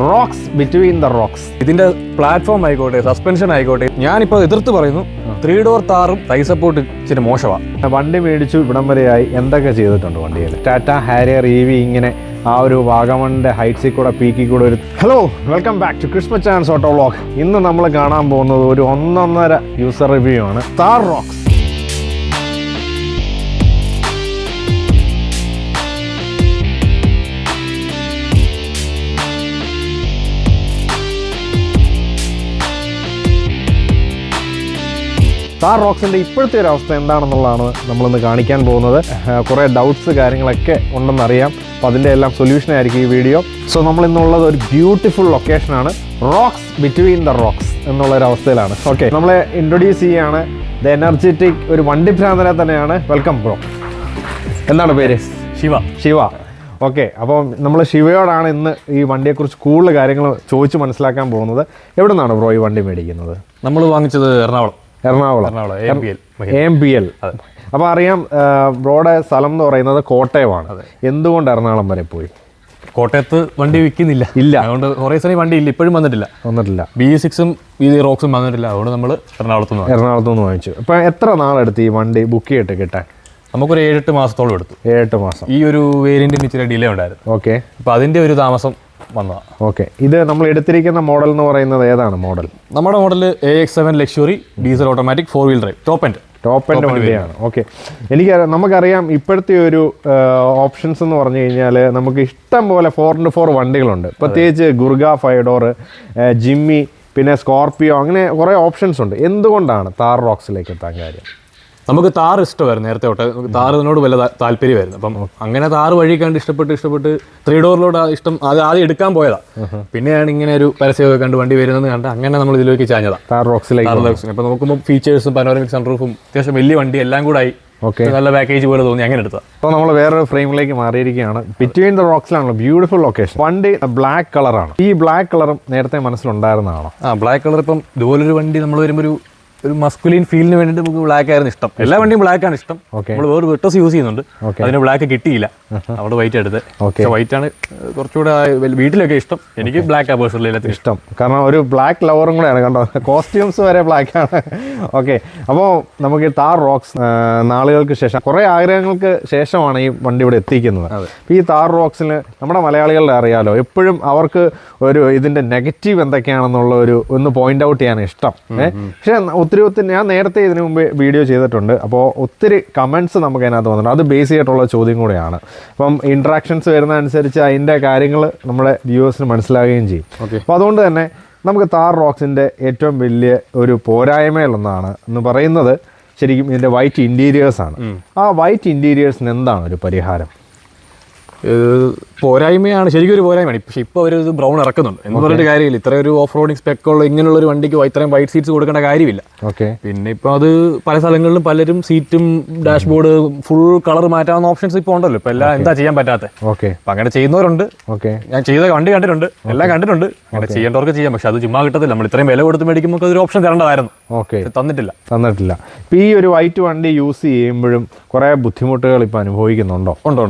Rocks between the rocks. ഇതിന്റെ platform ആയിക്കോട്ടെ, suspension ആയിക്കോട്ടെ, ഞാനിപ്പോൾ എതിർത്ത് പറയുന്നു 3 ഡോർ താറും സൈ സപ്പോർട്ട് ഇച്ചിരി മോശമാണ്. വണ്ടി മേടിച്ചു ഇവിടം വരെയായി എന്തൊക്കെ ചെയ്തിട്ടുണ്ട് വണ്ടിയിൽ? ടാറ്റ ഹാരിയർ EV ഇങ്ങനെ ആ ഒരു വാഗമണിന്റെ ഹൈറ്റ്സിൽ കൂടെ പീക്കിൽ കൂടെ ഒരു hello welcome back to Christmas chance auto vlog. ഇന്ന് നമ്മൾ കാണാൻ പോകുന്നത് ഒരു 1.5 യൂസർ റിവ്യൂ ആണ്. താർ റോക്സ്. താർ റോക്സിൻ്റെ ഇപ്പോഴത്തെ ഒരു അവസ്ഥ എന്താണെന്നുള്ളതാണ് നമ്മളിന്ന് കാണിക്കാൻ പോകുന്നത്. കുറേ ഡൗട്ട്സ് കാര്യങ്ങളൊക്കെ ഉണ്ടെന്നറിയാം. അപ്പോൾ അതിൻ്റെ എല്ലാം സൊല്യൂഷനായിരിക്കും ഈ വീഡിയോ. സോ നമ്മളിന്നുള്ളത് ഒരു ബ്യൂട്ടിഫുൾ ലൊക്കേഷനാണ്, റോക്സ് ബിറ്റ്വീൻ ദ റോക്സ് എന്നുള്ളൊരവസ്ഥയിലാണ്. ഓക്കെ, നമ്മളെ ഇൻട്രൊഡ്യൂസ് ചെയ്യുകയാണ് ദ എനർജറ്റിക് ഒരു വണ്ടി ഭ്രാന്തനെ തന്നെയാണ്. Welcome bro. എന്താണ് പേര്? ശിവ. ഓക്കെ, അപ്പോൾ നമ്മൾ ശിവയോടാണ് ഇന്ന് ഈ വണ്ടിയെക്കുറിച്ച് കൂടുതൽ കാര്യങ്ങൾ ചോദിച്ച് മനസ്സിലാക്കാൻ പോകുന്നത്. എവിടെ നിന്നാണ് ബ്രോ ഈ വണ്ടി മേടിക്കുന്നത്? നമ്മൾ വാങ്ങിച്ചത് എറണാകുളം. AMPL. അപ്പോൾ അറിയാം, ബ്രോയുടെ സ്ഥലം എന്ന് പറയുന്നത് കോട്ടയമാണ്. എന്തുകൊണ്ട് എറണാകുളം വരെ പോയി? കോട്ടയത്ത് വണ്ടി വിൽക്കുന്നില്ല, അതുകൊണ്ട് കുറേ സമയം വണ്ടി ഇല്ല, ഇപ്പോഴും വന്നിട്ടില്ല. BE6ഉം റോക്സും വന്നിട്ടില്ല, അതുകൊണ്ട് നമ്മൾ എറണാകുളത്ത് നിന്ന് വാങ്ങിച്ചു. അപ്പോൾ എത്ര നാളെടുത്ത് ഈ വണ്ടി ബുക്ക് ചെയ്തിട്ട് കിട്ടാൻ? നമുക്കൊരു 7-8 മാസത്തോളം എടുത്തു. 7-8 മാസം. ഈ ഒരു വേരിയന്റിന് ഇച്ചിരി ഡിലേ ഉണ്ടായിരുന്നു. ഓക്കെ, അപ്പോൾ അതിൻ്റെ ഒരു താമസം വന്നതാണ്. ഓക്കെ, ഇത് നമ്മൾ എടുത്തിരിക്കുന്ന മോഡൽ എന്ന് പറയുന്നത് ഏതാണ് മോഡൽ? നമ്മുടെ model AX7 luxury diesel automatic 4-wheel drive top end വണ്ടിയാണ്. ഓക്കെ, നമുക്കറിയാം ഇപ്പോഴത്തെ ഒരു ഓപ്ഷൻസ് എന്ന് പറഞ്ഞു കഴിഞ്ഞാൽ നമുക്ക് ഇഷ്ടം പോലെ 4x4 വണ്ടികളുണ്ട്. പ്രത്യേകിച്ച് ഗുർഗ 5 ഡോർ, ജിമ്മി, പിന്നെ സ്കോർപിയോ, അങ്ങനെ കുറേ ഓപ്ഷൻസ് ഉണ്ട്. എന്തുകൊണ്ടാണ് താർ റോക്സിലേക്ക് എത്താൻ കാര്യം? നമുക്ക് താർ ഇഷ്ടമായിരുന്നു നേരത്തെ തൊട്ട്. താറിനോട് വല്ല താല്പര്യമായിരുന്നു. അപ്പം അങ്ങനെ താർ വഴി കണ്ട് ഇഷ്ടപ്പെട്ട് 3 ഡോറിലോട് ഇഷ്ടം ആദ്യം എടുക്കാൻ പോയതാ. പിന്നെയാണ് ഇങ്ങനെ ഒരു പരസ്യമൊക്കെ കണ്ട് വണ്ടി വരുന്നത് കണ്ട് അങ്ങനെ നമ്മൾ ഇതിലേക്ക് ചാഞ്ഞതാ, താർ റോക്സിലേക്ക്. അപ്പൊ നോക്കുമ്പോൾ ഫീച്ചേഴ്സും പനോരമിക് സൺറൂഫും അത്യാവശ്യം വലിയ വണ്ടി എല്ലാം കൂടെ ആയി. നല്ല പാക്കേജ് പോലെ തോന്നി, അങ്ങനെ എടുത്തത്. അപ്പോൾ നമ്മൾ വേറൊരു ഫ്രെയിമിലേക്ക് മാറിയിരിക്കുകയാണ്. ബിറ്റ്വീൻ ദ റോക്സിലാണല്ലോ ബ്യൂട്ടിഫുൾ ലൊക്കേഷൻ. വണ്ടി ബ്ലാക്ക് കളറാണ്. ഈ ബ്ലാക്ക് കളറും നേരത്തെ മനസ്സിലുണ്ടായിരുന്നതാണോ? ബ്ലാക്ക് കളർ ഇപ്പം ഇതുപോലൊരു വണ്ടി നമ്മൾ വരുമ്പോൾ ഒരു മസ്കുലിൻ ഫീലിന് വേണ്ടിയിട്ട് നമുക്ക് ബ്ലാക്ക് ആയിരുന്നു ഇഷ്ടം. എല്ലാ വണ്ടിയും ബ്ലാക്ക് ആണ് ഇഷ്ടം. നമ്മൾ വേറെ വെട്ടസ് യൂസ് ചെയ്യുന്നുണ്ട്, അതിന് ബ്ലാക്ക് കിട്ടിയില്ല, അവിടെ വൈറ്റ് എടുത്ത്. വൈറ്റ് ആണ് കുറച്ചുകൂടെ വീട്ടിലൊക്കെ ഇഷ്ടം. എനിക്ക് ബ്ലാക്ക് ആ പേഴ്സണലി എല്ലാത്തിനും ഇഷ്ടം, കാരണം ഒരു ബ്ലാക്ക് ലവറും കൂടെയാണ്. കണ്ടോ, കോസ്റ്റ്യൂംസ് വരെ ബ്ലാക്ക് ആണ്. ഓക്കെ, അപ്പോൾ നമുക്ക് താർ റോക്സ് നാളുകൾക്ക് ശേഷം, കുറേ ആഗ്രഹങ്ങൾക്ക് ശേഷമാണ് ഈ വണ്ടി ഇവിടെ എത്തിക്കുന്നത്. ഈ താർ റോക്സിന് നമ്മുടെ മലയാളികളുടെ അറിയാലോ, എപ്പോഴും അവർക്ക് ഒരു ഇതിൻ്റെ നെഗറ്റീവ് എന്തൊക്കെയാണെന്നുള്ള ഒന്ന് പോയിന്റ് ഔട്ട് ചെയ്യാൻ ഇഷ്ടം. പക്ഷേ ഒത്തിരി ഞാൻ നേരത്തെ ഇതിനു മുമ്പ് വീഡിയോ ചെയ്തിട്ടുണ്ട്. അപ്പോൾ ഒത്തിരി കമൻറ്റ്സ് നമുക്ക് അതിനകത്ത് വന്നിട്ടുണ്ട്. അത് ബേസ് ചെയ്തിട്ടുള്ള ചോദ്യം കൂടെയാണ്. അപ്പം ഇൻട്രാക്ഷൻസ് വരുന്നതനുസരിച്ച് അതിൻ്റെ കാര്യങ്ങൾ നമ്മുടെ വ്യൂവേഴ്സിന് മനസ്സിലാവുകയും ചെയ്യും. അപ്പോൾ അതുകൊണ്ട് തന്നെ നമുക്ക് താർ റോക്സിൻ്റെ ഏറ്റവും വലിയ ഒരു പോരായ്മയിലൊന്നാണ് എന്ന് പറയുന്നത് ശരിക്കും ഇതിൻ്റെ വൈറ്റ് ഇൻറ്റീരിയേഴ്സാണ്. ആ വൈറ്റ് ഇൻറ്റീരിയേഴ്സിന് എന്താണ് ഒരു പരിഹാരം? പോരായ്മയാണ്, ശരിക്കും ഒരു പോരായ്മയാണ്. പക്ഷേ ഇപ്പോൾ അവർ ഇത് ബ്രൗൺ ഇറക്കുന്നുണ്ട് എന്ന് പറഞ്ഞിട്ട് കാര്യമില്ല. ഇത്രയും ഒരു ഓഫ് റോഡിങ് സ്പെക്കുള്ള ഇങ്ങനെയുള്ള ഒരു വണ്ടിക്ക് ഇത്രയും വൈറ്റ് സീറ്റ്സ് കൊടുക്കേണ്ട കാര്യമില്ല. പിന്നെ ഇപ്പോൾ അത് പല സ്ഥലങ്ങളിലും പലരും സീറ്റും ഡാഷ്ബോർഡ് ഫുൾ കളർ മാറ്റാവുന്ന ഓപ്ഷൻസ് ഇപ്പോൾ ഉണ്ടല്ലോ. ഇപ്പോൾ എല്ലാം എന്താ ചെയ്യാൻ പറ്റാത്ത. അപ്പം അങ്ങനെ ചെയ്യുന്നവരുണ്ട്. ഞാൻ ചെയ്ത വണ്ടി കണ്ടിട്ടുണ്ട്, എല്ലാം കണ്ടിട്ടുണ്ട്. അങ്ങനെ ചെയ്യേണ്ടവർക്ക് ചെയ്യാം, പക്ഷെ അത് ചുമ്മാ കിട്ടത്തില്ല. നമ്മൾ ഇത്രയും വില കൊടുത്ത് മേടിക്കുമ്പോൾ അതൊരു ഓപ്ഷൻ തരേണ്ടതായിരുന്നു. തന്നിട്ടില്ല. ഇപ്പം ഈ ഒരു വൈറ്റ് വണ്ടി യൂസ് ചെയ്യുമ്പോഴും കുറേ ബുദ്ധിമുട്ടുകൾ ഇപ്പം അനുഭവിക്കുന്നുണ്ടോ?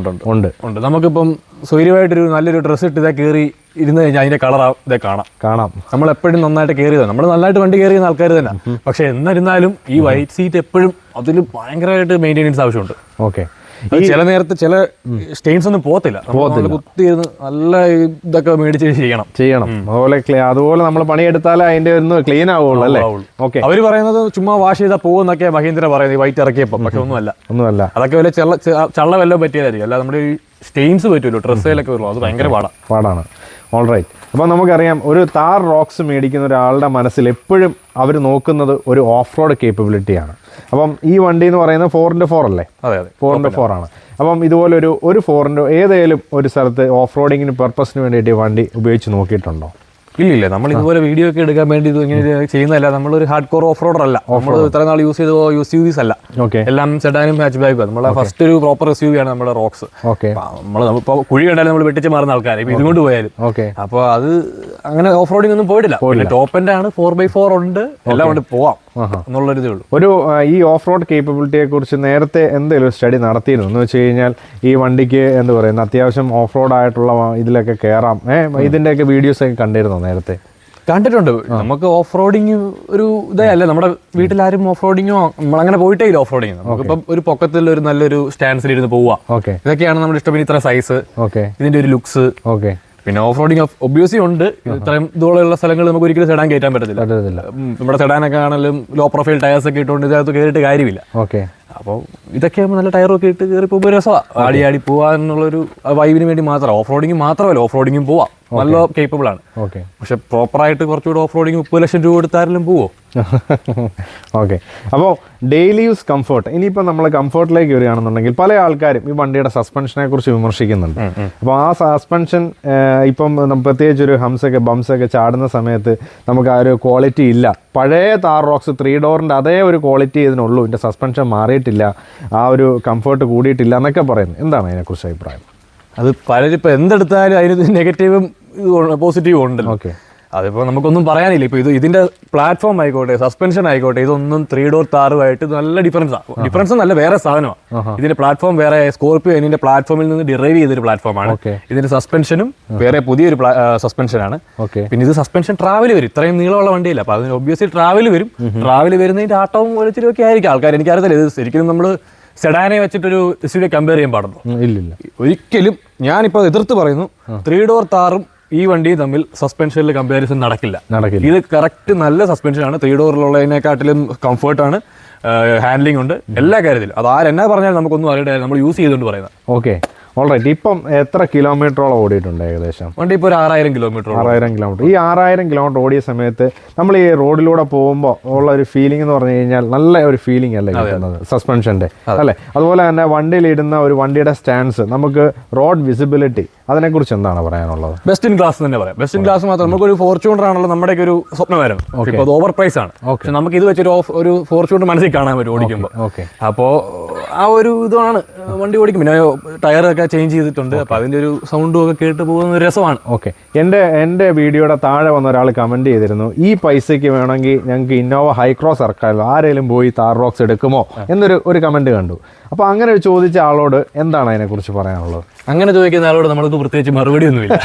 ഉണ്ട്. നമുക്കിപ്പം സ്വൈര്യമായിട്ടൊരു നല്ലൊരു ഡ്രസ്സ് ഇട്ട് ഇതേ കയറി ഇരുന്ന് കഴിഞ്ഞാൽ അതിന്റെ കളർ ഇതേ കാണാം. നമ്മൾ എപ്പോഴും നന്നായിട്ട് കയറിയതാണ്, നമ്മൾ നന്നായിട്ട് വണ്ടി കയറി ചെയ്യുന്ന ആൾക്കാർ തന്നെ. പക്ഷെ എന്നിരുന്നാലും ഈ വൈറ്റ് സീറ്റ് എപ്പോഴും അതിൽ ഭയങ്കരമായിട്ട് മെയിൻ്റെനൻസ് ആവശ്യമുണ്ട്. ചില നേരത്തെ ചില സ്റ്റെയിൻസ് ഒന്നും പോകത്തില്ല. കുത്തിയിരുന്ന് നല്ല ഇതൊക്കെ മേടിച്ച് ചെയ്യണം. അതുപോലെ നമ്മൾ പണിയെടുത്താലേ അതിന്റെ ഒന്ന് ക്ലീൻ ആവുള്ളൂ അല്ലേ? അവര് പറയുന്നത് ചുമ്മാ വാഷ് ചെയ്താൽ പോകുന്നൊക്കെ മഹീന്ദ്ര പറയുന്നത് വൈറ്റ് ഇറക്കിയപ്പോൾ. പക്ഷെ ഒന്നുമല്ല, അതൊക്കെ വല്ല ചള്ള വല്ലതും പറ്റിയതായിരിക്കും. അല്ല നമ്മുടെ ഈ സ്റ്റെയിൻസ് പറ്റുമല്ലോ ഡ്രസ്സിലൊക്കെ വരുള്ളൂ, അത് ഭയങ്കര പാടാണ്. ഓൾറൈറ്റ്, അപ്പോൾ നമുക്കറിയാം ഒരു താർ റോക്സ് മേടിക്കുന്ന ഒരാളുടെ മനസ്സിൽ എപ്പോഴും അവർ നോക്കുന്നത് ഒരു ഓഫ് റോഡ് കേപ്പബിലിറ്റിയാണ്. അപ്പം ഈ വണ്ടി എന്ന് പറയുന്നത് 4x4 അല്ലേ? 4x4 ആണ്. അപ്പം ഇതുപോലെ ഒരു 4x ഏതെങ്കിലും ഒരു സ്ഥലത്ത് ഓഫ് റോഡിങ്ങിന് പർപ്പസിന് വേണ്ടിയിട്ട് ഈ വണ്ടി ഉപയോഗിച്ച് നോക്കിയിട്ടുണ്ടോ? ഇല്ല, നമ്മൾ ഇതുപോലെ വീഡിയോ ഒക്കെ എടുക്കാൻ വേണ്ടി ഇങ്ങനെ ചെയ്യുന്നതല്ല. നമ്മളൊരു ഹാർഡ് കോർ ഓഫ് റോഡർ അല്ല. നമ്മൾ ഇത്ര നാൾ യൂസ് ചെയ്ത SUVs അല്ല, എല്ലാം സെഡാനും ഹാച്ച് ബാക്കും. നമ്മളെ ഫസ്റ്റ് ഒരു പ്രോപ്പർ SUV ആണ് നമ്മുടെ റോക്സ്. നമ്മളിപ്പോൾ കുഴി കണ്ടാലും നമ്മൾ വെട്ടിച്ച് മാറുന്ന ആൾക്കാരെ ഇപ്പം ഇതുകൊണ്ട് പോയാലും. അപ്പോൾ അത് അങ്ങനെ ഓഫ് റോഡിംഗ് ഒന്നും പോയിട്ടില്ല. ടോപ്പ് എൻഡ് ആണ്, 4x4 ഉണ്ട്, എല്ലാം കൊണ്ട് പോവാം എന്നുള്ളൊരു ഇതേ ഉള്ളൂ. ഒരു ഈ ഓഫ് റോഡ് കേപ്പബിലിറ്റിയെ കുറിച്ച് നേരത്തെ എന്തെങ്കിലും സ്റ്റഡി നടത്തിയിരുന്നു എന്ന് വെച്ച് കഴിഞ്ഞാൽ ഈ വണ്ടിക്ക് എന്താ പറയുന്നത് അത്യാവശ്യം ഓഫ് റോഡ് ആയിട്ടുള്ള ഇതിലൊക്കെ കയറാം, ഇതിൻ്റെയൊക്കെ വീഡിയോസ് ഒക്കെ കണ്ടിരുന്നോ നേരത്തെ? കണ്ടിട്ടുണ്ട്. നമുക്ക് ഓഫ് റോഡിങ് ഒരു ഇതല്ല, നമ്മുടെ വീട്ടിലാരും ഓഫ് റോഡിങ്ങോ നമ്മളങ്ങനെ പോയിട്ടേ ഇല്ല. ഓഫ് റോഡിങ് നമുക്കിപ്പം ഒരു പൊക്കത്തിൽ ഒരു നല്ലൊരു സ്റ്റാൻസിൽ ഇരുന്ന് പോവാം. ഇതൊക്കെയാണ് നമ്മുടെ ഇഷ്ടം. ഇത്ര സൈസ്, ഇതിന്റെ ഒരു ലുക്സ്. പിന്നെ ഓഫ് റോഡിങ് ഒബ്വിയസ്ലി ഉണ്ട്. ഇത്രയും ദൂരെയുള്ള സ്ഥലങ്ങൾ നമുക്ക് ഒരിക്കലും സെഡാൻ കയറ്റാൻ പറ്റത്തില്ല. നമ്മുടെ സെഡാനൊക്കെ ആണെങ്കിലും ലോ പ്രൊഫൈൽ ടയർസ് ഒക്കെ ഇട്ടുകൊണ്ട് ഇതിനകത്ത് കയറിയിട്ട് കാര്യമില്ല. അപ്പോൾ ഇതൊക്കെ ആകുമ്പോൾ നല്ല ടയറൊക്കെ ഇട്ട് കയറി പോകുമ്പോൾ രസമാണ്. ആടി പോകാന്നുള്ളൊരു വൈബിന് വേണ്ടി മാത്രം. ഓഫ് റോഡിങ് മാത്രമല്ല, ഓഫ് റോഡിങ്ങും പോവാം, നല്ല കേപ്പബിൾ ആണ്. പക്ഷെ പ്രോപ്പറായിട്ട് കുറച്ചുകൂടെ ഓഫ് റോഡിങ് 30 ലക്ഷം രൂപ കൊടുത്താലും പോവോ? ഓക്കെ. അപ്പോൾ ഡെയിലി യൂസ് കംഫർട്ട്. ഇനിയിപ്പോൾ നമ്മൾ കംഫർട്ടിലേക്ക് വരികയാണെന്നുണ്ടെങ്കിൽ പല ആൾക്കാരും ഈ വണ്ടിയുടെ സസ്പെൻഷനെ കുറിച്ച് വിമർശിക്കുന്നുണ്ട്. അപ്പോൾ ആ സസ്പെൻഷൻ ഇപ്പം പ്രത്യേകിച്ച് ഒരു ബംസൊക്കെ ചാടുന്ന സമയത്ത് നമുക്ക് ആ ഒരു ക്വാളിറ്റി ഇല്ല. പഴയ താർ റോക്സ് 3 ഡോറിൻ്റെ അതേ ഒരു ക്വാളിറ്റി ഇതിനുള്ളൂ, ഇതിൻ്റെ സസ്പെൻഷൻ മാറിയിട്ടില്ല, ആ ഒരു കംഫർട്ട് കൂടിയിട്ടില്ല എന്നൊക്കെ പറയുന്നു. എന്താണ് അതിനെക്കുറിച്ച് അഭിപ്രായം? അത് പലരും ഇപ്പോൾ എന്തെടുത്താലും അതിന് നെഗറ്റീവും പോസിറ്റീവും ഉണ്ടല്ലോ. അതിപ്പോൾ നമുക്കൊന്നും പറയാനില്ല. ഇപ്പോൾ ഇതിന്റെ പ്ലാറ്റ്ഫോം ആയിക്കോട്ടെ, സസ്പെൻഷൻ ആയിക്കോട്ടെ, ഇതൊന്നും 3 ഡോർ താറുമായിട്ട് നല്ല ഡിഫറൻസ് നല്ല വേറെ സാധനമാണ്. ഇതിന്റെ പ്ലാറ്റ്ഫോം വേറെ. സ്കോർപിയോ ഇതിന്റെ പ്ലാറ്റ്ഫോമിൽ നിന്ന് ഡിറൈവ് ചെയ്തൊരു പ്ലാറ്റ്ഫോമാണ്. ഇതിന്റെ സസ്പെൻഷനും വേറെ പുതിയൊരു സസ്പെൻഷനാണ്. പിന്നെ ഇത് സസ്പെൻഷൻ ട്രാവൽ വരും. ഇത്രയും നീളമുള്ള വണ്ടിയില്ല, അപ്പോൾ അതിന് ഒബ്വിയസ്ലി ട്രാവൽ വരും. ട്രാവൽ വരുന്നതിന്റെ ആട്ടവും ഒളിച്ചിലും ഒക്കെ ആയിരിക്കും ആൾക്കാർ. എനിക്കറിയത്തില്ല, ഇത് ശരിക്കും നമ്മൾ സെഡാനെ വെച്ചിട്ടൊരു എസ്യുവി കമ്പയർ ചെയ്യാൻ പാടുണ്ടോ? ഇല്ലില്ല, ഒരിക്കലും. ഞാനിപ്പോൾ എതിർത്ത് പറയുന്നു, 3 ഡോർ താറും ഈ വണ്ടി തമ്മിൽ സസ്പെൻഷനിൽ കമ്പാരിസൺ നടക്കില്ല. ഇത് കറക്റ്റ് നല്ല സസ്പെൻഷനാണ്. 3 ഡോറിലുള്ളതിനെക്കാട്ടിലും കംഫർട്ടാണ്, ഹാൻഡ്ലിംഗ് ഉണ്ട്, എല്ലാ കാര്യത്തിലും. അത് ആരെന്നാ പറഞ്ഞാൽ നമുക്കൊന്നും അറിയട്ടെ, നമ്മൾ യൂസ് ചെയ്തുകൊണ്ട് പറയുന്നത്. Okay, alright. ഇപ്പം എത്ര കിലോമീറ്ററോളം ഓടിയിട്ടുണ്ട് ഏകദേശം? വണ്ടി ഇപ്പോൾ ഒരു 6000 കിലോമീറ്റർ. 6000 കിലോമീറ്റർ. ഈ 6000 കിലോമീറ്റർ ഓടിയ സമയത്ത് നമ്മൾ ഈ റോഡിലൂടെ പോകുമ്പോൾ ഉള്ള ഒരു ഫീലിംഗ് എന്ന് പറഞ്ഞു കഴിഞ്ഞാൽ നല്ല ഒരു ഫീലിംഗ് അല്ലേ കിട്ടുന്നത് സസ്പെൻഷൻ്റെ, അല്ലേ? അതുപോലെ തന്നെ വണ്ടിയിലിടുന്ന ഒരു വണ്ടിയുടെ സ്റ്റാൻസ്, നമുക്ക് റോഡ് വിസിബിലിറ്റി, അതിനെക്കുറിച്ച് എന്താണ് പറയാനുള്ളത്? ബെസ്റ്റ് ഇൻ ക്ലാസ് തന്നെ പറയാം. ബെസ്റ്റ് ഇൻ ക്ലാസ് മാത്രം. നമുക്കൊരു ഫോർച്യൂണർ ആണല്ലോ നമ്മുടെയൊക്കെ ഒരു സ്വപ്നമായിരുന്നു. ഇപ്പോൾ അത് ഓവർ പ്രൈസ് ആണ്. പക്ഷെ നമുക്ക് ഇത് വെച്ചൊരു ഒരു ഫോർച്യൂണർ മനസ്സിൽ കാണാൻ പറ്റും ഓടിക്കുമ്പോൾ. അപ്പോൾ ആ ഒരു ഇതാണ് വണ്ടി ഓടിക്കും. പിന്നെ ടയറൊക്കെ ചേഞ്ച് ചെയ്തിട്ടുണ്ട്. അപ്പോൾ അതിൻ്റെ ഒരു സൗണ്ടും ഒക്കെ കേട്ട് പോകുന്ന ഒരു രസമാണ്. ഓക്കെ. എൻ്റെ വീഡിയോയുടെ താഴെ വന്ന ഒരാൾ കമൻറ്റ് ചെയ്തിരുന്നു, ഈ പൈസയ്ക്ക് വേണമെങ്കിൽ ഞങ്ങൾക്ക് ഇന്നോവ ഹൈക്രോസ് ഇറക്കാമല്ലോ, ആരെങ്കിലും പോയി താർ റോക്സ് എടുക്കുമോ എന്നൊരു കമൻറ്റ് കണ്ടു. അപ്പോൾ അങ്ങനെ ചോദിച്ച ആളോട് എന്താണ് അതിനെക്കുറിച്ച് പറയാനുള്ളത്? അങ്ങനെ ചോദിക്കുന്ന ആളോട് നമ്മൾക്ക് പ്രത്യേകിച്ച് മറുപടി ഒന്നുമില്ല.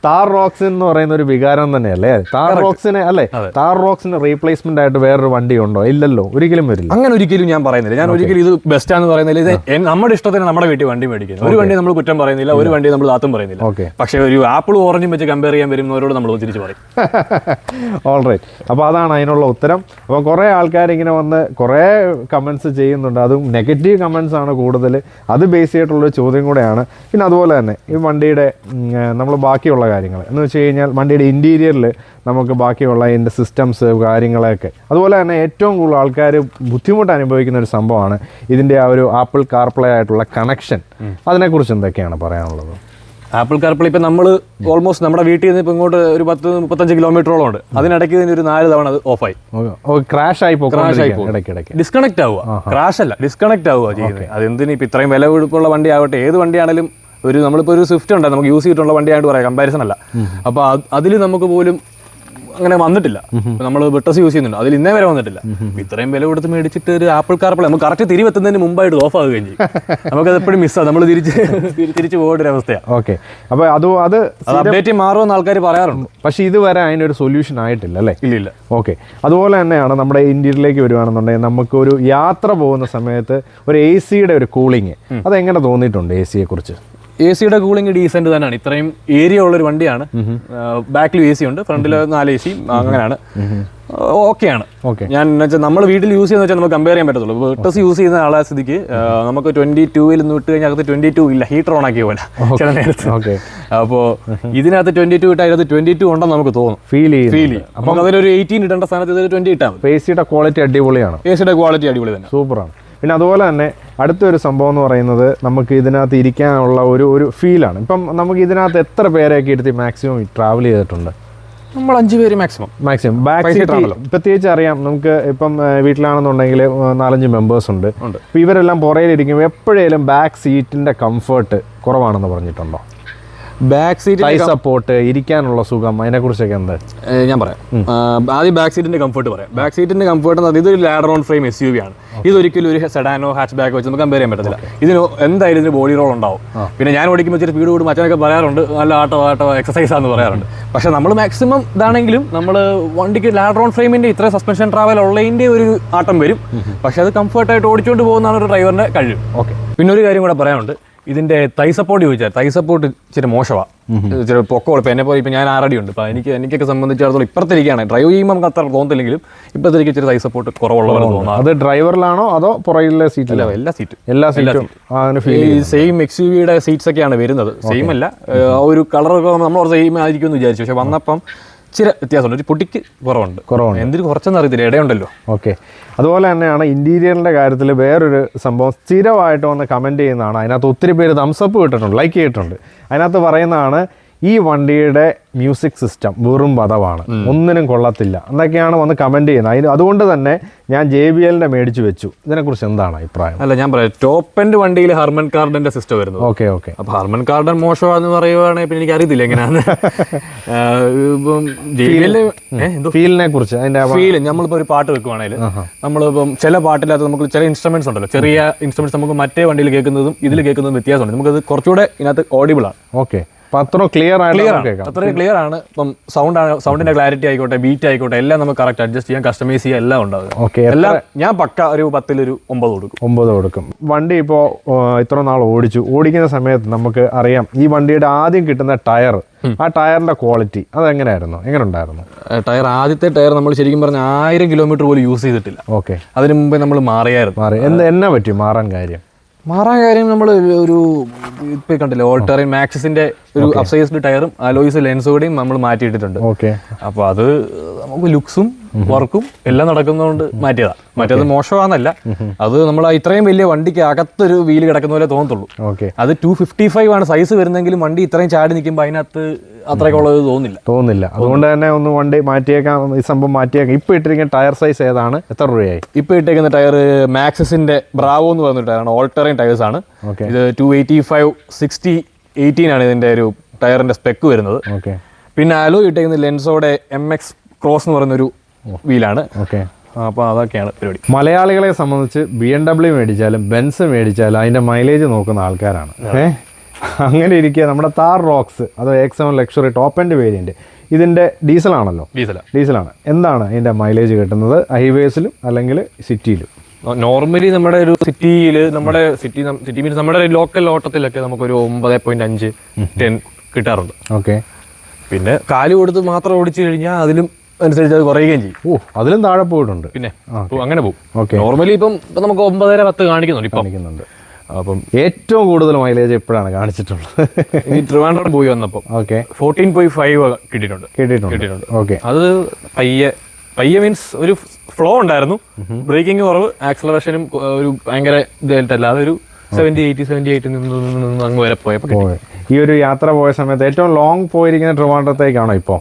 താർ റോക്സ് എന്ന് പറയുന്ന ഒരു വികാരം തന്നെയല്ലേ താർ റോക്സിന്, അല്ലേ? താർ റോക്സിന് റീപ്ലേസ്മെന്റ് ആയിട്ട് വേറൊരു വണ്ടി ഉണ്ടോ? ഇല്ലല്ലോ, ഒരിക്കലും വരില്ല. അങ്ങനെ ഒരിക്കലും ഞാൻ പറയുന്നില്ല. ഞാൻ ഒരിക്കലും ഇത് ബെസ്റ്റ് ആണെന്ന് പറയുന്നില്ല. ഇത് നമ്മുടെ ഇഷ്ടത്തിന് നമ്മുടെ വീട്ടിൽ വണ്ടി മേടിക്കുന്നത്. ഒരു വണ്ടി നമ്മൾ കുറ്റം പറയുന്നില്ല, ഒരു വണ്ടി നമ്മൾ താത്തും പറയുന്നില്ല. പക്ഷേ ഒരു ആപ്പിളും ഓറഞ്ചും വെച്ച് കമ്പയർ ചെയ്യാൻ വരുന്നവരോട് നമ്മൾ തിരിച്ച് പറയും. ഓൾറൈറ്റ്. അപ്പോൾ അതാണ് അതിനുള്ള ഉത്തരം. അപ്പോൾ കുറേ ആൾക്കാർ ഇങ്ങനെ വന്ന് കുറേ കമൻസ് ചെയ്യുന്നുണ്ട്. അതും നെഗറ്റീവ് കമൻസ് ആണ് കൂടുതൽ. അത് ബേസ് ചെയ്തിട്ടുള്ളൊരു ചോദ്യം കൂടെയാണ്. പിന്നെ അതുപോലെ തന്നെ ഈ വണ്ടിയുടെ നമ്മൾ ബാക്കിയുള്ള കാര്യങ്ങൾ എന്ന് വെച്ച് കഴിഞ്ഞാൽ വണ്ടിയുടെ ഇൻറ്റീരിയറിൽ നമുക്ക് ബാക്കിയുള്ള ഇതിൻ്റെ സിസ്റ്റംസ് കാര്യങ്ങളൊക്കെ, അതുപോലെ തന്നെ ഏറ്റവും കൂടുതൽ ആൾക്കാർ ബുദ്ധിമുട്ട് അനുഭവിക്കുന്ന ഒരു സംഭവമാണ് ഇതിൻ്റെ ആ ഒരു ആപ്പിൾ കാർപ്ലേ ആയിട്ടുള്ള കണക്ഷൻ. അതിനെക്കുറിച്ച് എന്തൊക്കെയാണ് പറയാനുള്ളത്? ആപ്പിൾ കാർപ്ലേ ഇപ്പം നമ്മൾ ഓൾമോസ്റ്റ് നമ്മുടെ വീട്ടിൽ നിന്ന് ഇപ്പം ഇങ്ങോട്ട് ഒരു 10-35 കിലോമീറ്ററോളം ഉണ്ട്. അതിനിടയ്ക്ക് തന്നെ ഒരു 4 തവണ അത് ഓഫായി, ക്രാഷ് ആയി പോകും, ഡിസ്കണക്ട് ആവുക. ക്രാഷ് അല്ല, ഡിസ്കണക്ട് ആവുക ചെയ്യുന്നത്. അതെന്തിനും ഇപ്പം ഇത്രയും വില കൊടുപ്പുള്ള വണ്ടി ആവട്ടെ, ഏത് വണ്ടിയാണെങ്കിലും നമ്മളിപ്പോൾ ഒരു സ്വിഫ്റ്റ് ഉണ്ട്, നമുക്ക് യൂസ് ചെയ്തിട്ടുള്ള വണ്ടിയായിട്ട് പറയാം, കമ്പാരിസൺ അല്ല. അപ്പോൾ അതിൽ നമുക്ക് പോലും അങ്ങനെ വന്നിട്ടില്ല. നമ്മൾ ബട്ടസ് യൂസ് ചെയ്യുന്നുണ്ട്, അതിൽ ഇന്നേ വരെ വന്നിട്ടില്ല. ഇത്രയും വില കൊടുത്ത് മേടിച്ചിട്ട് ഒരു ആപ്പിൾ കാർപ്ലേ നമുക്ക് കറക്റ്റ് തിരിവെത്തുന്നതിന് മുമ്പായിട്ട് ഓഫ് ആവുകയും ചെയ്യും. നമുക്കത് എപ്പോഴും മിസ്സാണ്, നമ്മൾ തിരിച്ചു പോകേണ്ട ഒരു അവസ്ഥയാണ്. ഓക്കെ. അപ്പോൾ അത് അപ്ഡേറ്റ് മാറുമെന്ന് ആൾക്കാർ പറയാറുണ്ട്. പക്ഷേ ഇതുവരെ അതിനൊരു സൊല്യൂഷൻ ആയിട്ടില്ല, അല്ലേ? ഇല്ല. ഓക്കെ. അതുപോലെ തന്നെയാണ് നമ്മുടെ ഇന്ത്യയിലേക്ക് വരുവാണെന്നുണ്ടെങ്കിൽ നമുക്കൊരു യാത്ര പോകുന്ന സമയത്ത് ഒരു AC-യുടെ ഒരു കൂളിങ്, അതെങ്ങനെ തോന്നിയിട്ടുണ്ട് AC-യെ കുറിച്ച്? AC-യുടെ കൂളിംഗ് ഡീസെന്റ് തന്നെയാണ്. ഇത്രയും ഏരിയ ഉള്ളൊരു വണ്ടിയാണ്. ബാക്കിൽ AC ഉണ്ട്, ഫ്രണ്ടിൽ 4 AC, അങ്ങനെയാണ്. ഓക്കെയാണ്. ഞാൻ വെച്ചാൽ നമ്മൾ വീട്ടിൽ യൂസ് ചെയ്യുന്ന വെച്ചാൽ നമുക്ക് കമ്പയർ ചെയ്യാൻ പറ്റത്തുള്ളൂ. ബട്ടസ് യൂസ് ചെയ്യുന്ന ആളെ സ്ഥിതിക്ക് നമുക്ക് 22-ൽ വിട്ട് കഴിഞ്ഞാൽ അകത്ത് 22 ഇല്ല, ഹീറ്റർ ഓൺ ആക്കിയ പോലെ ചില നേരത്ത്. അപ്പോൾ ഇതിനകത്ത് 22 ഇട്ടാൽ അതിനകത്ത് 22 ഉണ്ടെന്ന് നമുക്ക് തോന്നും, ഫീൽ ചെയ്യും. അപ്പോൾ അതിലൊരു 18 ഇടേണ്ട സ്ഥാനത്ത് ഇതൊരു 20 ഇട്ടാൽ മതി. AC-യുടെ ക്വാളിറ്റി അടിപൊളിയാണ്. AC-യുടെ ക്വാളിറ്റി അടിപൊളി തന്നെ, സൂപ്പറാണ്. പിന്നെ അതുപോലെ തന്നെ അടുത്തൊരു സംഭവം എന്ന് പറയുന്നത് നമുക്ക് ഇതിനകത്ത് ഇരിക്കാനുള്ള ഒരു ഫീലാണ്. ഇപ്പം നമുക്ക് ഇതിനകത്ത് എത്ര പേരെയൊക്കെ എടുത്ത് മാക്സിമം ട്രാവൽ ചെയ്തിട്ടുണ്ട്? നമ്മൾ 5 പേര് മാക്സിമം ബാക്ക് സീറ്റ്. പ്രത്യേകിച്ച് അറിയാം, നമുക്ക് ഇപ്പം വീട്ടിലാണെന്നുണ്ടെങ്കിൽ 4-5 മെമ്പേഴ്സ് ഉണ്ട്. അപ്പോൾ ഇവരെല്ലാം പുറയിലിരിക്കുമ്പോൾ എപ്പോഴേലും ബാക്ക് സീറ്റിൻ്റെ കംഫർട്ട് കുറവാണെന്ന് പറഞ്ഞിട്ടുണ്ടോ? ബാക്ക് സീറ്റ് സപ്പോർട്ട്, ഇരിക്കാനുള്ള സുഖം, അതിനെക്കുറിച്ചൊക്കെ എന്താ? ഞാൻ പറയാം. ആദ്യം ബാക്ക് സീറ്റിന്റെ കംഫർട്ട് പറയാം. ബാക്ക് സീറ്റിന്റെ കംഫർട്ട് എന്ന് പറഞ്ഞാൽ ഇതൊരു ലാഡർ ഓൺ ഫ്രെയിം SUV ആണ്. ഇതൊരിക്കലും ഒരു സെഡാനോ ഹാച്ച് ബാക്ക് വെച്ച് നമുക്ക് കമ്പയർ ചെയ്യാൻ പറ്റത്തില്ല. ഇതിന് എന്തായാലും ഇതിന് ബോഡി റോൾ ഉണ്ടാവും. പിന്നെ ഞാൻ ഓടിക്കുമ്പോൾ ഇച്ചിരി സ്പീഡ് കൂടും മറ്റൊക്കെ പറയാറുണ്ട്, നല്ല ആട്ടോ എക്സസൈസ് ആണെന്ന് പറയാറുണ്ട്. പക്ഷേ നമ്മൾ മാക്സിമം ഇതാണെങ്കിലും നമ്മൾ വണ്ടിക്ക് ലാഡർ ഓൺ ഫ്രെയിമിന്റെ ഇത്ര സസ്പെൻഷൻ ട്രാവൽ ഉള്ളതിന്റെ ഒരു ആട്ടം വരും. പക്ഷെ അത് കംഫർട്ടായിട്ട് ഓടിച്ചുകൊണ്ട് പോകുന്നതാണ് ഒരു ഡ്രൈവറിന്റെ കഴിവ്. ഓക്കെ, പിന്നെ ഒരു കാര്യം കൂടെ പറയാനുണ്ട്. ഇതിന്റെ തൈ സപ്പോർട്ട് ചോദിച്ചാൽ തൈ സപ്പോർട്ട് ഇച്ചിരി മോശമാണ്. ഇച്ചിരി പൊക്കോളം. ഇപ്പം എന്നെ പോലെ ഇപ്പം ഞാൻ 6 അടിയുണ്ട്. അപ്പം എനിക്കൊക്കെ സംബന്ധിച്ചിടത്തോളം ഇപ്പുറത്തിരിക്കുകയാണ് ഡ്രൈവ് ചെയ്യുമ്പോൾ നമുക്ക് അത്ര തോന്നില്ലെങ്കിലും ഇപ്പോഴത്തേക്ക് ഇച്ചിരി തൈ സപ്പോർട്ട് കുറവുള്ളവർ തോന്നുന്നു. അത് ഡ്രൈവറിലാണോ അതോ പുറകിലെ സീറ്റിലോ? എല്ലാ സീറ്റും സെയിം XUV-യുടെ സീറ്റ്സ് ഒക്കെയാണ് വരുന്നത്. സെയിം അല്ല, ആ ഒരു കളറൊക്കെ നമ്മൾ സെയിം ആയിരിക്കും എന്ന് വിചാരിച്ചു. പക്ഷെ വന്നപ്പം ഇച്ചിരി വ്യത്യാസമുണ്ട്. ഒരു പൊട്ടിക്ക് കുറവുണ്ട്. എന്തിന് കുറച്ചെന്ന് അറിയത്തില്ല, ഇടയുണ്ടല്ലോ. ഓക്കെ, അതുപോലെ തന്നെയാണ് ഇൻറ്റീരിയറിൻ്റെ കാര്യത്തിൽ വേറൊരു സംഭവം സ്ഥിരമായിട്ട് വന്ന് കമൻറ്റ് ചെയ്യുന്നതാണ്. അതിനകത്ത് ഒത്തിരി പേര് തംസപ്പ് കിട്ടിട്ടുണ്ട്, ലൈക്ക് ചെയ്തിട്ടുണ്ട്. അതിനകത്ത് പറയുന്നതാണ് ഈ വണ്ടിയുടെ മ്യൂസിക് സിസ്റ്റം വെറും പദവാണ്, ഒന്നിനും കൊള്ളത്തില്ല എന്നൊക്കെയാണ് വന്ന് കമൻറ്റ് ചെയ്യുന്നത്. അതുകൊണ്ട് തന്നെ ഞാൻ JBL-ന്റെ മേടിച്ച് വെച്ചു. ഇതിനെക്കുറിച്ച് എന്താണ് അഭിപ്രായം? അല്ല, ഞാൻ പറയാം, ടോപ്പ് എൻഡ് വണ്ടിയിൽ ഹർമൻ കാർഡന്റെ സിസ്റ്റം വരുന്നത്. ഓക്കെ. അപ്പോൾ ഹർമൻ കാർഡൻ മോശമാണെന്ന് പറയുവാണെങ്കിൽ പിന്നെ എനിക്ക് അറിയത്തില്ല എങ്ങനെയാണ് ഫീലിനെ കുറിച്ച്. അതിന്റെ ഫീൽ നമ്മളിപ്പോൾ ഒരു പാട്ട് വെക്കുവാണെങ്കിൽ നമ്മളിപ്പം ചില പാട്ടിനകത്ത് നമുക്ക് ചില ഇൻസ്ട്രുമെന്റ്സ് ഉണ്ടല്ലോ, ചെറിയ ഇൻസ്ട്രുമെന്റ്സ് നമുക്ക് മറ്റേ വണ്ടിയിൽ കേൾക്കുന്നതും ഇതിൽ കേൾക്കുന്നതും വ്യത്യാസമുണ്ട്. നമുക്കത് കുറച്ചുകൂടെ ഇതിനകത്ത് ഓഡിബിൾ ആണ്. ഓക്കെ, അത്രയും ക്ലിയർ ആണ്. ഇപ്പം സൗണ്ടിന്റെ ക്ലാരിറ്റി ആയിക്കോട്ടെ, ബീറ്റ് ആയിക്കോട്ടെ, എല്ലാം നമുക്ക് കറക്റ്റ് അഡ്ജസ്റ്റ് ചെയ്യാൻ, കസ്റ്റമൈസ് ചെയ്യാൻ എല്ലാം ഉണ്ടാകും. ഓക്കെ, എല്ലാം ഞാൻ പക്ക ഒരു 10-ൽ 9 കൊടുക്കും. വണ്ടി ഇപ്പോൾ ഇത്ര നാൾ ഓടിക്കുന്ന സമയത്ത് നമുക്ക് അറിയാം ഈ വണ്ടിയുടെ ആദ്യം കിട്ടുന്ന ടയർ, ആ ടയറിന്റെ ക്വാളിറ്റി എങ്ങനെ ഉണ്ടായിരുന്നു? ടയർ, ആദ്യത്തെ ടയർ നമ്മൾ ശരിക്കും പറഞ്ഞ 1000 കിലോമീറ്റർ പോലും യൂസ് ചെയ്തിട്ടില്ല. ഓക്കെ, അതിന് മുമ്പേ നമ്മൾ മാറിയായിരുന്നു. എന്നാ പറ്റി മാറാൻ കാര്യം? നമ്മൾ ഒരു ഇപ്പൊ കണ്ടില്ലേ, ഓൾട്ടറിൻ മാക്സിന്റെ ഒരു അപ്സൈസ്ഡ് ടയറും അലോയ്സ് ലെൻസോടെയും നമ്മൾ മാറ്റിയിട്ടിട്ടുണ്ട്. ഓക്കെ, അപ്പൊ അത് നമുക്ക് ലുക്സും വർക്കും എല്ലാം നടക്കുന്നതുകൊണ്ട് മാറ്റിയതാ. മറ്റേത് മോശമാണെന്നല്ല, അത് നമ്മൾ ഇത്രയും വലിയ വണ്ടിക്ക് അകത്തൊരു വീല് കിടക്കുന്ന പോലെ തോന്നത്തുള്ളൂ. അത് 255 ആണ് സൈസ് വരുന്നെങ്കിലും വണ്ടി ഇത്രയും ചാടി നിൽക്കുമ്പോൾ അതിനകത്ത് അത്രയ്ക്കുള്ളത് തോന്നില്ല. അതുകൊണ്ട് തന്നെ ഒന്ന് വണ്ടി മാറ്റിയേക്കാം, ഈ സംഭവം മാറ്റിയേക്കാം. ഇപ്പൊ ഇട്ടിരിക്കുന്ന ടയർ സൈസ് ഏതാണ്? എത്ര രൂപയായി? ഇപ്പൊ ഇട്ടേക്കുന്ന ടയർ മാക്സിന്റെ ബ്രാവോ എന്ന് പറഞ്ഞ ടയറാണ്. ഓൾട്ടറിൻ ടയേഴ്സ് ആണ്. ഇത് 285 60 18 ആണ് ഇതിന്റെ ഒരു ടയറിന്റെ സ്പെക്ക് വരുന്നത്. പിന്നെ അലോ ഇട്ടേക്കുന്ന ലെൻസോടെ MX ക്രോസ് എന്ന് പറയുന്നൊരു വീലാണ്. അപ്പോൾ അതൊക്കെയാണ് പരിപാടി. മലയാളികളെ സംബന്ധിച്ച് BMW മേടിച്ചാലും ബെൻസ് മേടിച്ചാലും അതിന്റെ മൈലേജ് നോക്കുന്ന ആൾക്കാരാണ്. അങ്ങനെ ഇരിക്കുക നമ്മുടെ താർ റോക്സ്, അതോ X7 luxury top end variant, ഇതിന്റെ ഡീസലാണല്ലോ. ഡീസലാണ്. എന്താണ് ഇതിന്റെ മൈലേജ് കിട്ടുന്നത് ഹൈവേസിലും അല്ലെങ്കിൽ സിറ്റിയിലും? നോർമലി നമ്മുടെ ഒരു സിറ്റിയിൽ, സിറ്റി മീൻസ് നമ്മുടെ ലോക്കൽ ഓട്ടത്തിലൊക്കെ നമുക്കൊരു 9.5 10 കിട്ടാറുണ്ട്. ഓക്കെ, പിന്നെ കാല് കൊടുത്ത് മാത്രം ഓടിച്ചു കഴിഞ്ഞാൽ അതിലും അനുസരിച്ച് അത് കുറയുകയും ചെയ്യും. അതിലും താഴെ പോയിട്ടുണ്ട്. പിന്നെ അങ്ങനെ പോകും. നോർമലി ഇപ്പം നമുക്ക് 9.5-10 കാണിക്കുന്നുണ്ട്. അപ്പം ഏറ്റവും കൂടുതൽ മൈലേജ് എപ്പോഴാണ് കാണിച്ചിട്ടുള്ളത്? ഈ ട്രിവാൻഡ്രം പോയി വന്നപ്പോൾ 14.5 കിട്ടിയിട്ടുണ്ട്. ഓക്കെ, അത് പയ്യെ മീൻസ് ഒരു ഫ്ലോ ഉണ്ടായിരുന്നു, ബ്രേക്കിംഗ് കുറവ്, ആക്സലറേഷനും ഒരു ഭയങ്കര ഇതായിട്ടല്ല, അതൊരു 70-80 നിന്ന് അങ്ങ് വരെ പോയപ്പോൾ. ഈ ഒരു യാത്ര പോയ സമയത്ത് ഏറ്റവും ലോങ് പോയിരിക്കുന്ന ട്രിവാൻഡ്രത്തേക്കാണോ ഇപ്പോൾ?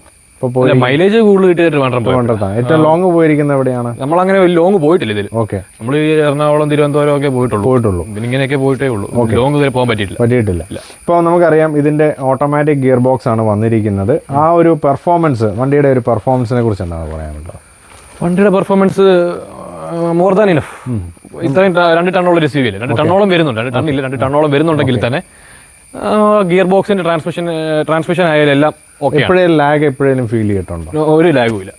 മൈലേജ് കൂടുതൽ കിട്ടിയ ട്രിവാൻഡ്രത്താണ്. ഏറ്റവും ലോങ് പോയിരിക്കുന്നത് എവിടെയാണ്? നമ്മളങ്ങനെ ലോങ് പോയിട്ടില്ല ഇതിൽ. ഓക്കെ, നമ്മൾ ഈ എറണാകുളം തിരുവനന്തപുരം ഒക്കെ പോയിട്ടുള്ളൂ. പിന്നെ ഇങ്ങനെയൊക്കെ പോയിട്ടേ ഉള്ളൂ. ലോങ് ഇതുവരെ പോകാൻ പറ്റിയിട്ടില്ല. ഇപ്പോൾ നമുക്കറിയാം ഇതിന്റെ ഓട്ടോമാറ്റിക് ഗിയർ ബോക്സ് ആണ് വന്നിരിക്കുന്നത്. ആ ഒരു പെർഫോമൻസ്, വണ്ടിയുടെ ഒരു പെർഫോമൻസിനെ കുറിച്ച് എന്താണ് പറയാനുള്ളത്? വണ്ടിയുടെ പെർഫോമൻസ് മോർ ദാൻ ഇനഫ്. ഇത്രയും 2 ടണ്ണുള്ള ഒരു SUV 2 ടണ്ണോളം വരുന്നുണ്ട്. 2 ടണ്ണോളം വരുന്നുണ്ടെങ്കിൽ തന്നെ ഗിയർ ബോക്സിന്റെ ട്രാൻസ്മിഷൻ ആയാലും എല്ലാം ഓക്കെ. എപ്പോഴും ഫീൽ ചെയ്തിട്ടുണ്ടോ? ഒരു ലാഗും ഇല്ല.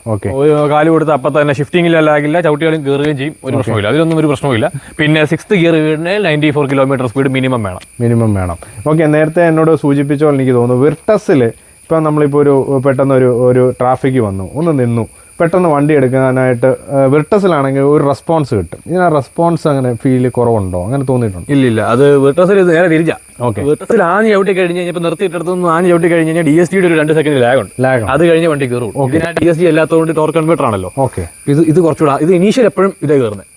കാല് കൊടുത്ത് അപ്പം തന്നെ ഷിഫ്റ്റിംഗില്ല, ലാഗില്ല, ചവിട്ടിയാലും കയറുകയും ചെയ്യും, ഒരു പ്രശ്നമില്ല. അതിലൊന്നും ഒരു പ്രശ്നമില്ല. പിന്നെ 6th ഗിയർ വീടിന് 94 കിലോമീറ്റർ സ്പീഡ് മിനിമം വേണം. ഓക്കെ, നേരത്തെ എന്നോട് സൂചിപ്പിച്ചോ എനിക്ക് തോന്നുന്നു വിർട്ടസിൽ ഇപ്പം നമ്മളിപ്പോൾ പെട്ടെന്ന് ഒരു ട്രാഫിക് വന്നു, ഒന്ന് നിന്നു, പെട്ടെന്ന് വണ്ടി എടുക്കാനായിട്ട് വിർട്ടസിലാണെങ്കിൽ ഒരു റെസ്പോൺസ് കിട്ടും. ഇതിന് റെസ്പോൺസ് അങ്ങനെ ഫീൽ കുറവുണ്ടോ? അങ്ങനെ തോന്നിയിട്ടുണ്ട്? ഇല്ല. അത് വിർട്ടസിൽ നേരെ തിരിച്ചാ. വിർട്ടസിൽ ആഞ്ഞ് ചവിട്ടി കഴിഞ്ഞ് കഴിഞ്ഞാൽ നിർത്തിയിട്ടടുത്തൊന്നും ആഞ്ഞ് ചവിട്ടി കഴിഞ്ഞ് കഴിഞ്ഞാൽ DSG-യുടെ ഒരു 2 സെക്കൻഡ് ലാഗ് അത് കഴിഞ്ഞ് വണ്ടി കയറും. ഇതിനാ DSG അല്ലാത്തതുകൊണ്ട് ടോർക്ക് കൺവേർട്ടർ ആണല്ലോ. ഇത് കുറച്ചുകൂടെ ഇത് ഇനീഷ്യൽ എപ്പോഴും ഇതേ കയറുന്നത്.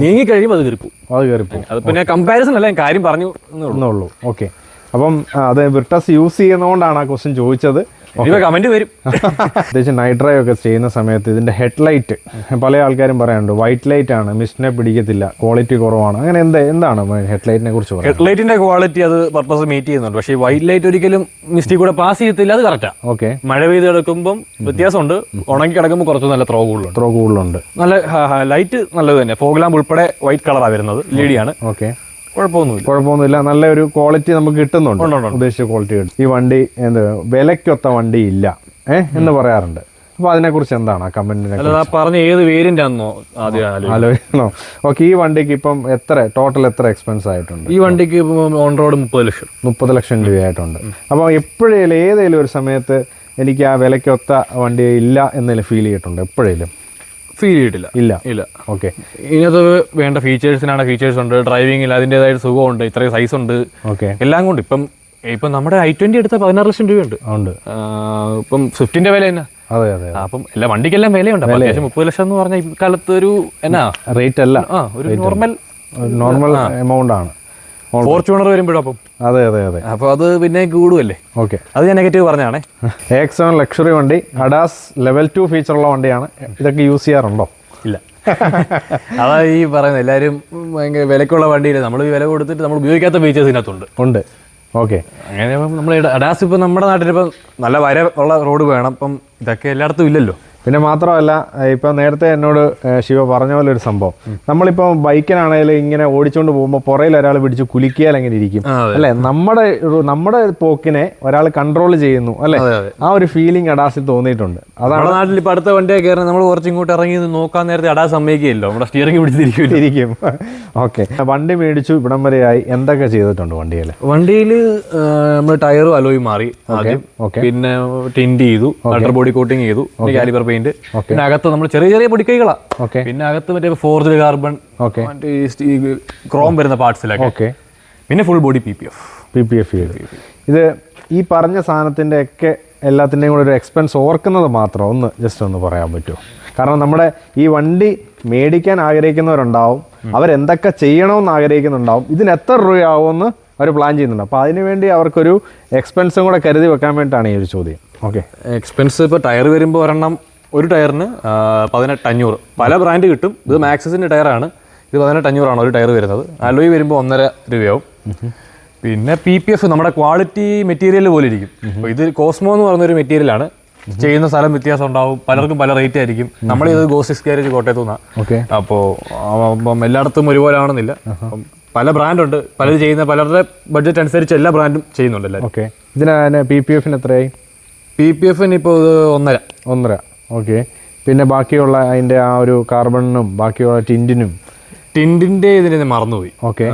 നീങ്ങി കഴിയുമ്പോൾ അത് കയറിപ്പോ. അത് പിന്നെ കമ്പാരിസൺ അല്ല, കാര്യം പറഞ്ഞു എന്നുള്ളൂ. ഓക്കെ, അപ്പം അത് വിർട്ടസ് യൂസ് ചെയ്യുന്നതുകൊണ്ടാണ് ആ ക്വസ്റ്റ്യൻ ചോദിച്ചത്. ഇനിയിപ്പോൾ കമന്റ് വരും. പ്രത്യേകിച്ച് നൈറ്റ് ഡ്രൈവ് ഒക്കെ ചെയ്യുന്ന സമയത്ത് ഇതിന്റെ ഹെഡ്ലൈറ്റ് പല ആൾക്കാരും പറയാറുണ്ട് വൈറ്റ് ലൈറ്റ് ആണ്, മിസ്റ്റിനെ പിടിക്കത്തില്ല, ക്വാളിറ്റി കുറവാണ്. അങ്ങനെ എന്താണ് ഹെഡ്ലൈറ്റിനെ കുറിച്ച് പറയുന്നത്? ഹെഡ്ലൈറ്റിന്റെ ക്വാളിറ്റി അത് പർപ്പസ് മീറ്റ് ചെയ്യുന്നുണ്ട്. പക്ഷേ വൈറ്റ് ലൈറ്റ് ഒരിക്കലും മിസ്റ്റി കൂടെ പാസ് ചെയ്യത്തില്ല, അത് കറക്റ്റാ. ഓക്കെ, മഴ പെയ്ത് കിടക്കുമ്പോൾ വ്യത്യാസമുണ്ട്, ഉണങ്ങി കിടക്കുമ്പോൾ കുറച്ച് നല്ല ത്രോ കൂടുതലുണ്ട്. നല്ല ലൈറ്റ് നല്ലത് തന്നെ. ഫോഗ് ലാമ്പ് ഉൾപ്പെടെ വൈറ്റ് കളറാണ് വരുന്നത്, ലേഡിയാണ്. ഓക്കെ, കുഴപ്പമൊന്നുമില്ല. നല്ലൊരു ക്വാളിറ്റി നമുക്ക് കിട്ടുന്നുണ്ട്, ഉദ്ദേശിച്ച ക്വാളിറ്റി കിട്ടും. ഈ വണ്ടി വിലക്കൊത്ത വണ്ടി ഇല്ല എന്ന് പറയാറുണ്ട്. അപ്പൊ അതിനെക്കുറിച്ച് എന്താണ് ആ കമന്റിനെ പറഞ്ഞ ഏത് വേരിയന്റ് ആണെന്നോ ആദ്യം ആലോചിക്കണോ? ഓക്കെ, ഈ വണ്ടിക്ക് ഇപ്പം ടോട്ടൽ എത്ര എക്സ്പെൻസ് ആയിട്ടുണ്ട്? ഈ വണ്ടിക്ക് ഓൺ റോഡ് 30 ലക്ഷം രൂപയായിട്ടുണ്ട്. അപ്പോൾ എപ്പോഴേലും ഏതെങ്കിലും ഒരു സമയത്ത് എനിക്ക് ആ വിലക്കൊത്ത വണ്ടി ഇല്ല എന്നതിൽ ഫീൽ ചെയ്തിട്ടുണ്ട്? എപ്പോഴേലും ഫീൽ ചെയ്തിട്ടില്ല. ഇല്ല. ഓക്കെ, ഇതിനകത്ത് വേണ്ട ഫീച്ചേഴ്സിനാണ് ഫീച്ചേഴ്സ് ഉണ്ട്, ഡ്രൈവിംഗിൽ അതിൻ്റെതായ സുഖമുണ്ട്, ഇത്രയും സൈസ് ഉണ്ട്, ഓക്കെ, എല്ലാം കൊണ്ട്. ഇപ്പം നമ്മുടെ i20 എടുത്ത 16 ലക്ഷം രൂപയുണ്ട്. ഇപ്പം സ്വിഫ്റ്റിന്റെ വില തന്നെ. അതെ. അപ്പം എല്ലാ വണ്ടിക്കെല്ലാം വിലയുണ്ട്. അത്യാവശ്യം 30 ലക്ഷം എന്ന് പറഞ്ഞാൽ ഇക്കാലത്ത് ഒരു റേറ്റ് അല്ല, ഒരു നോർമൽ എമൗണ്ട് ആണ്. ഫോർച്യൂണർ വരുമ്പോഴും അപ്പം അതെ. അപ്പോൾ അത് പിന്നെ കൂടുമല്ലേ. ഓക്കെ, അത് ഞാൻ നെഗറ്റീവ് പറഞ്ഞാണേ. AX7 ലക്ഷറി വണ്ടി, അഡാസ് ലെവൽ 2 ഫീച്ചറുള്ള വണ്ടിയാണ്. ഇതൊക്കെ യൂസ് ചെയ്യാറുണ്ടോ? ഇല്ല. അതാ ഈ പറയുന്നത്, എല്ലാവരും ഭയങ്കര വിലക്കുള്ള വണ്ടിയിൽ നമ്മൾ വില കൊടുത്തിട്ട് നമ്മൾ ഉപയോഗിക്കാത്ത ഫീച്ചേഴ്സ് ഇതിനകത്തുണ്ട്. ഓക്കെ, അങ്ങനെ നമ്മൾ അഡാസ് ഇപ്പം നമ്മുടെ നാട്ടിലിപ്പം നല്ല വര ഉള്ള റോഡ് വേണം. അപ്പം ഇതൊക്കെ എല്ലായിടത്തും ഇല്ലല്ലോ. പിന്നെ മാത്രമല്ല, ഇപ്പം നേരത്തെ എന്നോട് ശിവ പറഞ്ഞ പോലെ ഒരു സംഭവം, നമ്മളിപ്പോൾ ബൈക്കിനാണെങ്കിലും ഇങ്ങനെ ഓടിച്ചുകൊണ്ട് പോകുമ്പോൾ പുറയിൽ ഒരാൾ പിടിച്ച് കുലുക്കിയാൽ എങ്ങനെ ഇരിക്കും അല്ലെ? നമ്മുടെ പോക്കിനെ ഒരാൾ കൺട്രോൾ ചെയ്യുന്നു അല്ലെ? ആ ഒരു ഫീലിംഗ് അഡാസിൽ തോന്നിയിട്ടുണ്ട്. അതാണ് നാട്ടിൽ ഇപ്പം അടുത്ത വണ്ടിയൊക്കെ കയറി നമ്മൾ കുറച്ച് ഇങ്ങോട്ട് ഇറങ്ങി നോക്കാൻ നേരത്തെ അഡാസ് സമ്മതിക്കുകയല്ലോ, നമ്മുടെ സ്റ്റിയറിംഗ് പിടിച്ചിരിക്കും. ഓക്കെ, വണ്ടി മേടിച്ചു ഇവിടം വരെയായി, എന്തൊക്കെ ചെയ്തിട്ടുണ്ട് വണ്ടിയിൽ? നമ്മൾ ടയറും അലോയും മാറി ആദ്യം, പിന്നെ ടിൻഡ് ചെയ്തു, അണ്ടർ ബോഡി കോട്ടിങ് ചെയ്തു, കാലിബർ പെയിന്റ്. പിന്നെ അകത്ത് നമ്മൾ ചെറിയ പൊടിക്കൈകളാ. പിന്നെ അകത്ത് മറ്റേ ഫോർജ്ഡ് കാർബൺ, ക്രോം വരുന്ന പാർട്സിലൊക്കെ. പിന്നെ ഫുൾ ബോഡി PPF. ഇത് ഈ പറഞ്ഞ സാധനത്തിന്റെ ഒക്കെ എല്ലാത്തിൻ്റെയും കൂടെ ഒരു എക്സ്പെൻസ് ഓർക്കുന്നത് മാത്രം ഒന്ന് പറയാൻ പറ്റുമോ? കാരണം നമ്മുടെ ഈ വണ്ടി മേടിക്കാൻ ആഗ്രഹിക്കുന്നവരുണ്ടാവും, അവരെന്തൊക്കെ ചെയ്യണമെന്ന് ആഗ്രഹിക്കുന്നുണ്ടാവും, ഇതിന് എത്ര രൂപയാവുമെന്ന് അവർ പ്ലാൻ ചെയ്യുന്നുണ്ട്. അപ്പോൾ അതിനുവേണ്ടി അവർക്കൊരു എക്സ്പെൻസും കൂടെ കരുതി വെക്കാൻ വേണ്ടിയിട്ടാണ് ഈ ഒരു ചോദ്യം. ഓക്കെ, എക്സ്പെൻസ് ഇപ്പോൾ ടയർ വരുമ്പോൾ ഒരെണ്ണം ഒരു ടയറിന് 18,500. പല ബ്രാൻഡ് കിട്ടും. ഇത് മാക്സിസിൻ്റെ ടയറാണ്. ഇത് 18,500 ഒരു ടയർ വരുന്നത്. അലോയ് വരുമ്പോൾ 1.5 രൂപയാവും. പിന്നെ PPF നമ്മുടെ ക്വാളിറ്റി മെറ്റീരിയൽ പോലെ ഇരിക്കും. അപ്പോൾ ഇത് കോസ്മോ എന്ന് പറയുന്നൊരു മെറ്റീരിയലാണ്. ചെയ്യുന്ന സ്ഥലം വ്യത്യാസം ഉണ്ടാവും, പലർക്കും പല റേറ്റ് ആയിരിക്കും. നമ്മളിത് ഗോസിക്സ് ഗാരേജ് കോട്ടയത്തു നിന്നാണ്. അപ്പോൾ എല്ലായിടത്തും ഒരുപോലെ ആണെന്നില്ല. അപ്പം പല ബ്രാൻഡുണ്ട്, പലരും ചെയ്യുന്ന പലരുടെ ബഡ്ജറ്റ് അനുസരിച്ച് എല്ലാ ബ്രാൻഡും ചെയ്യുന്നുണ്ട് എല്ലാവരും. ഓക്കെ, ഇതിന് PPF എത്രയായി? PPF ഇപ്പോൾ 1.5. ഓക്കെ, പിന്നെ ബാക്കിയുള്ള അതിൻ്റെ ആ ഒരു കാർബണിനും ബാക്കിയുള്ള ടിൻഡിൻ്റെ ഇതിനെ മറന്നുപോയി. ഓക്കെ,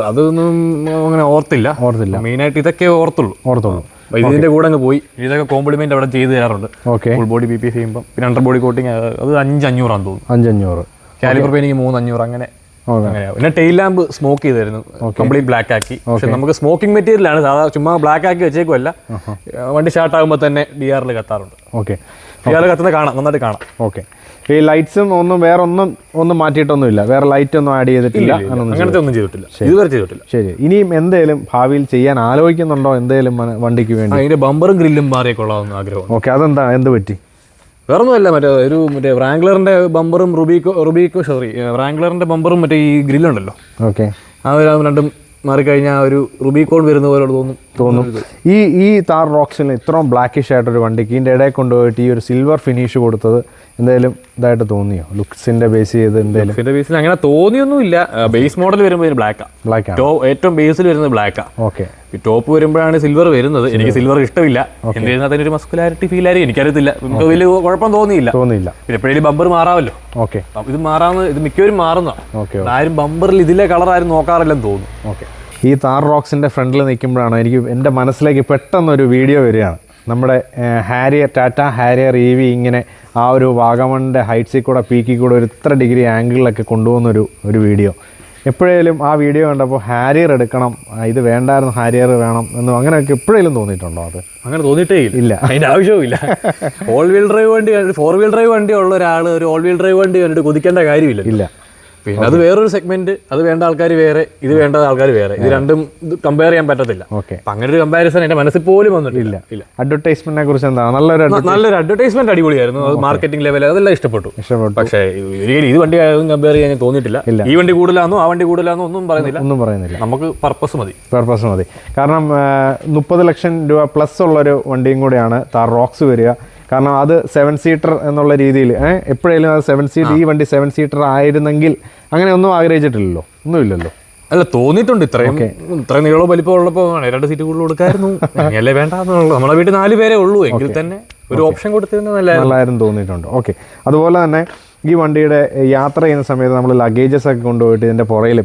അതൊന്നും അങ്ങനെ ഓർത്തില്ല. മെയിനായിട്ട് ഇതൊക്കെ ഓർത്തുള്ളൂ. ഇതിന്റെ കൂടെ അങ്ങ് പോയി. ഇതൊക്കെ കോംപ്ലിമെന്റ് അവിടെ ചെയ്ത് തരാറുണ്ട്. ഓക്കെ, ഫുൾ ബോഡി PPF ചെയ്യുമ്പോൾ. പിന്നെ അണ്ടർ ബോഡി കോട്ടിങ് അത് 5,500 ആണെന്ന് തോന്നുന്നു. 5,500. കാലിബർ പെയിന്റിങ് 3,500 അങ്ങനെ. പിന്നെ ടെയിൽ ലാമ്പ് സ്മോക്ക് ചെയ്തായിരുന്നു, കംപ്ലീറ്റ് ബ്ലാക്ക് ആക്കി. പക്ഷെ നമുക്ക് സ്മോക്കിംഗ് മെറ്റീരിയലാണ്, സാധാരണ ചുമ്മാ ബ്ലാക്ക് ആക്കി വെച്ചേക്കുമല്ല. വണ്ടി സ്റ്റാർട്ട് ആകുമ്പോൾ തന്നെ DRL കത്താറുണ്ട്. ഓക്കെ, DRL കത്തുന്നത് നന്നായിട്ട് കാണാം. ഓക്കെ, ഈ ലൈറ്റ്സും ഒന്നും മാറ്റിയിട്ടൊന്നുമില്ല, വേറെ ലൈറ്റ് ഒന്നും ആഡ് ചെയ്തിട്ടില്ല, അങ്ങനത്തെ ഒന്നും ചെയ്തിട്ടില്ല, ഇതുവരെ ചെയ്തിട്ടില്ല. ശരി, ഇനിയും എന്തേലും ഭാവിയിൽ ചെയ്യാൻ ആലോചിക്കുന്നുണ്ടോ എന്തെങ്കിലും വണ്ടിക്ക് വേണ്ടി? അതിന്റെ ബമ്പറും ഗ്രില്ലും മാറിയൊക്കെയുള്ളതെന്ന് ആഗ്രഹം. ഓക്കെ, അതെന്താ, എന്ത് പറ്റി? വേറൊന്നുമല്ല, മറ്റേ വ്രാംഗ്ലറിന്റെ ബമ്പറും വ്രാംഗ്ലറിന്റെ ബമ്പറും മറ്റേ ഈ ഗ്രില്ലുണ്ടല്ലോ, ഓക്കെ, രണ്ടും മാറിക്കഴിഞ്ഞാൽ ഒരു റുബിക്കോൺ വരുന്ന പോലെ തോന്നും. ഈ താർ റോക്സിൽ ഇത്രയും ബ്ലാക്കിഷ് ആയിട്ടൊരു വണ്ടിക്ക് ഇതിൻ്റെ ഇടയിൽ കൊണ്ടുപോയിട്ട് ഈ ഒരു സിൽവർ ഫിനിഷ് കൊടുത്തത് എന്തെങ്കിലും ഇതായിട്ട് തോന്നിയോ? ലുക്സിന്റെ ബേസ് ചെയ്ത് എന്തെങ്കിലും ബേസിൽ അങ്ങനെ തോന്നിയൊന്നുമില്ല. ബേസ് മോഡൽ വരുമ്പോൾ ബ്ലാക്ക് ഏറ്റവും ബേസിൽ വരുന്നത് ബ്ലാക്കാ. ഓക്കെ, ടോപ്പ് വരുമ്പോഴാണ് സിൽവർ വരുന്നത്. എനിക്ക് സിൽവർ ഇഷ്ടമില്ല. എന്തെങ്കിലും അതിനൊരു മസ്കുലാരിറ്റി ഫീൽ ആയിരിക്കും, എനിക്കറിയത്തില്ല. നമുക്ക് വലിയ കുഴപ്പം തോന്നിയില്ല. പിന്നെ എപ്പോഴും ബമ്പർ മാറാമല്ലോ. ഓക്കെ, ഇത് മാറാവുന്ന, ഇത് മിക്കവരും മാറുന്നതാണ്. ആരും ബമ്പറിൽ ഇതിലെ കളർ ആരും നോക്കാറില്ലെന്ന് തോന്നുന്നു. ഓക്കെ, ഈ താർ റോക്സിന്റെ ഫ്രണ്ടിൽ നിൽക്കുമ്പോഴാണ് എനിക്ക് എൻ്റെ മനസ്സിലേക്ക് പെട്ടെന്നൊരു വീഡിയോ വരികയാണ്. നമ്മുടെ ടാറ്റ ഹാരിയർ EV ഇങ്ങനെ ആ ഒരു വാഗമണിൻ്റെ ഹൈറ്റ്സിൽ കൂടെ പീക്കിൽ കൂടെ ഒരു ഇത്ര ഡിഗ്രി ആംഗിളിലൊക്കെ കൊണ്ടുപോകുന്നൊരു വീഡിയോ. എപ്പോഴേലും ആ വീഡിയോ കണ്ടപ്പോൾ ഹാരിയർ എടുക്കണം, ഇത് വേണ്ടായിരുന്നു, ഹാരിയർ വേണം എന്ന് അങ്ങനെയൊക്കെ എപ്പോഴേലും തോന്നിയിട്ടുണ്ടോ? അത് അങ്ങനെ തോന്നിയിട്ടേ ഇല്ല, അതിൻ്റെ ആവശ്യവുമില്ല. ഓൾ വീൽ ഡ്രൈവ് വണ്ടി, 4 വീൽ ഡ്രൈവ് വണ്ടി ഉള്ള ഒരാൾ ഒരു ഓൾ വീൽ ഡ്രൈവ് വണ്ടി കണ്ടിട്ട് കൊതിക്കേണ്ട കാര്യമില്ല. പിന്നെ അത് വേറൊരു സെഗ്മെന്റ്, അത് വേണ്ട ആൾക്കാർ വേറെ, ഇത് വേണ്ട ആൾക്കാർ വേറെ, ഇത് രണ്ടും കമ്പയർ ചെയ്യാൻ പറ്റത്തില്ല. ഓക്കെ, അങ്ങനെ ഒരു കമ്പാരിസൺ എന്റെ മനസ്സിൽ പോലും വന്നിട്ടില്ല. അഡ്വർടൈസ്മെന്റിനെ കുറിച്ച് എന്താണ്? നല്ലൊരു അഡ്വർടൈസ്മെന്റ് അടിപൊളിയായിരുന്നു, അത് മാർക്കറ്റിംഗ് ലെവൽ അതെല്ലാം ഇഷ്ടപ്പെട്ടു. പക്ഷേ ഒരിക്കലും ഇത് വണ്ടി കമ്പയർ ചെയ്യാൻ തോന്നിയിട്ടില്ല. ഈ വണ്ടി കൂടുതലാണോ ആ വണ്ടി കൂടുതലാണോ ഒന്നും പറയുന്നില്ല. നമുക്ക് പർപ്പസ് മതി. കാരണം 30 ലക്ഷം രൂപ പ്ലസ് ഉള്ളൊരു വണ്ടിയും കൂടിയാണ് താർ റോക്സ് വരിക. കാരണം അത് 7 സീറ്റർ എന്നുള്ള രീതിയിൽ എപ്പോഴേലും അത് 7 സീറ്റർ, ഈ വണ്ടി 7 സീറ്റർ ആയിരുന്നെങ്കിൽ അങ്ങനെ ഒന്നും ആഗ്രഹിച്ചിട്ടില്ലല്ലോ, ഒന്നുമില്ലല്ലോ. അല്ല, തോന്നിയിട്ടുണ്ട്. ഇത്രയും നീളവും വലിപ്പം ഉള്ളപ്പോൾ 2 സീറ്റ് കൂടുതൽ കൊടുക്കായിരുന്നു, അല്ലേ വേണ്ടെന്നുള്ളൂ. നമ്മളെ വീട്ടിൽ 4 പേരേ ഉള്ളൂ, എങ്കിൽ തന്നെ ഒരു ഓപ്ഷൻ കൊടുത്തിരുന്നത് നല്ലതായിരുന്നു തോന്നിയിട്ടുണ്ട്. ഓക്കെ, അതുപോലെ തന്നെ ഈ വണ്ടിയുടെ യാത്ര ചെയ്യുന്ന സമയത്ത് നമ്മൾ ലഗേജസ് ഒക്കെ കൊണ്ടുപോയിട്ട് ഇതിൻ്റെ പുറയിൽ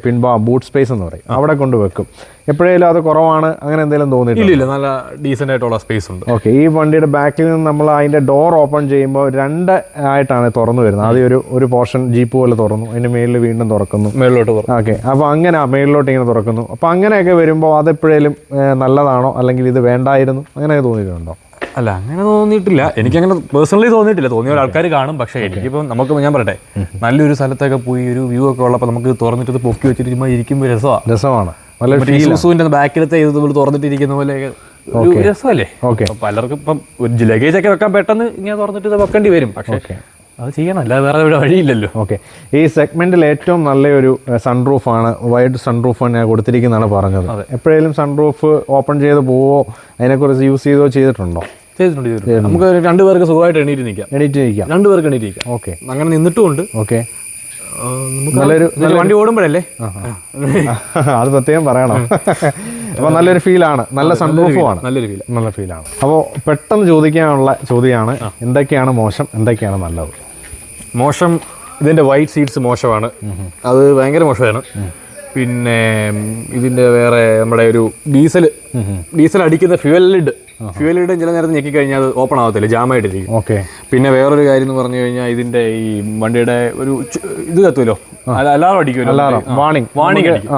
ബൂട്ട് സ്പേസ് എന്ന് പറയും, അവിടെ കൊണ്ടുവെക്കും. എപ്പോഴേലും അത് കുറവാണ് അങ്ങനെ എന്തെങ്കിലും തോന്നിയിട്ടില്ല? ഇല്ല, നല്ല ഡീസൻ്റ് ആയിട്ടുള്ള സ്പേസ് ഉണ്ട്. ഓക്കെ, ഈ വണ്ടിയുടെ ബാക്കിൽ നിന്ന് നമ്മൾ അതിൻ്റെ ഡോർ ഓപ്പൺ ചെയ്യുമ്പോൾ 2 ആയിട്ടാണ് തുറന്നു വരുന്നത്. ആദ്യം ഒരു പോർഷൻ ജീപ്പ് പോലെ തുറന്നു, അതിൻ്റെ മേളിൽ വീണ്ടും തുറക്കുന്നു, മേളിലോട്ട് തുറന്നു. ഓക്കെ, അപ്പോൾ അങ്ങനെ മേളിലോട്ട് ഇങ്ങനെ തുറക്കുന്നു. അപ്പോൾ അങ്ങനെയൊക്കെ വരുമ്പോൾ അതെപ്പോഴേലും നല്ലതാണോ, അല്ലെങ്കിൽ ഇത് വേണ്ടായിരുന്നു, അങ്ങനെയൊക്കെ തോന്നിയിട്ടുണ്ടോ? അല്ല, അങ്ങനെ തോന്നിയിട്ടില്ല. എനിക്കങ്ങനെ പേഴ്സണലി തോന്നിയിട്ടില്ല. തോന്നിയ ആൾക്കാർ കാണും. പക്ഷേ എനിക്കിപ്പോൾ നമുക്ക്, ഞാൻ പറയട്ടെ, നല്ലൊരു സ്ഥലത്തൊക്കെ പോയി ഒരു വ്യൂ ഒക്കെ ഉള്ളപ്പോൾ നമുക്ക് തുറന്നിട്ട് പൊക്കി വെച്ചിട്ട് ഇരിക്കുമ്പോൾ രസമാണ്. ഷൂസിന്റെ ബാക്കിലത്തെ ഇത് തുറന്നിട്ടിരിക്കുന്ന പോലെ രസമല്ലേ? ഓക്കെ, പലർക്കും ഇപ്പം ഒരു ലഗേജ് ഒക്കെ വെക്കാൻ പെട്ടെന്ന് ഇങ്ങനെ തുറന്നിട്ട് ഇത് വെക്കേണ്ടി വരും. പക്ഷേ അത് ചെയ്യണം, അല്ലാതെ വേറെ ഇവിടെ വഴിയില്ലല്ലോ. ഓക്കെ, ഈ സെഗ്മെന്റിൽ ഏറ്റവും നല്ലൊരു സൺറൂഫാണ്, വൈഡ് സൺറൂഫ് ഞാൻ കൊടുത്തിരിക്കുന്നതാണ് പറഞ്ഞത്. എപ്പോഴേലും സൺറൂഫ് ഓപ്പൺ ചെയ്ത് പോവോ, അതിനെക്കുറിച്ച് യൂസ് ചെയ്തിട്ടുണ്ടോ? ചെയ്തിട്ടുണ്ട്. നമുക്ക് 2 പേർക്ക് സുഖമായിട്ട് എണീറ്റ് നിൽക്കാം. 2 പേർക്ക് എണീറ്റ് നിൽക്കാം. ഓക്കെ, അങ്ങനെ നിന്നിട്ടുമുണ്ട്. ഓക്കെ, നല്ലൊരു വണ്ടി ഓടുമ്പോഴല്ലേ അത് പ്രത്യേകം പറയണം. അപ്പോൾ നല്ലൊരു ഫീലാണ്, നല്ല സൺറൂഫുമാണ്, നല്ല ഫീലാണ്. അപ്പോൾ പെട്ടെന്ന് ചോദിക്കാനുള്ള ചോദ്യമാണ്, എന്തൊക്കെയാണ് മോശം, എന്തൊക്കെയാണ് നല്ലത്? മോശം, ഇതിൻ്റെ വൈറ്റ് സീറ്റ്സ് മോശമാണ്, അത് ഭയങ്കര മോശമാണ്. പിന്നെ ഇതിൻ്റെ വേറെ നമ്മുടെ ഒരു ഡീസൽ അടിക്കുന്ന ഫ്യൂവൽ ലിഡ് ചില നേരത്ത് ഞെക്കിക്കഴിഞ്ഞാൽ അത് ഓപ്പൺ ആവത്തില്ല, ജാമായിട്ടിരിക്കും. ഓക്കെ, പിന്നെ വേറൊരു കാര്യം എന്ന് പറഞ്ഞു കഴിഞ്ഞാൽ ഇതിൻ്റെ ഈ വണ്ടിയുടെ ഒരു ഇത് കത്തുമല്ലോ, അലാറം അടിക്കുമല്ലോ, വാണിംഗ് അടിക്കും.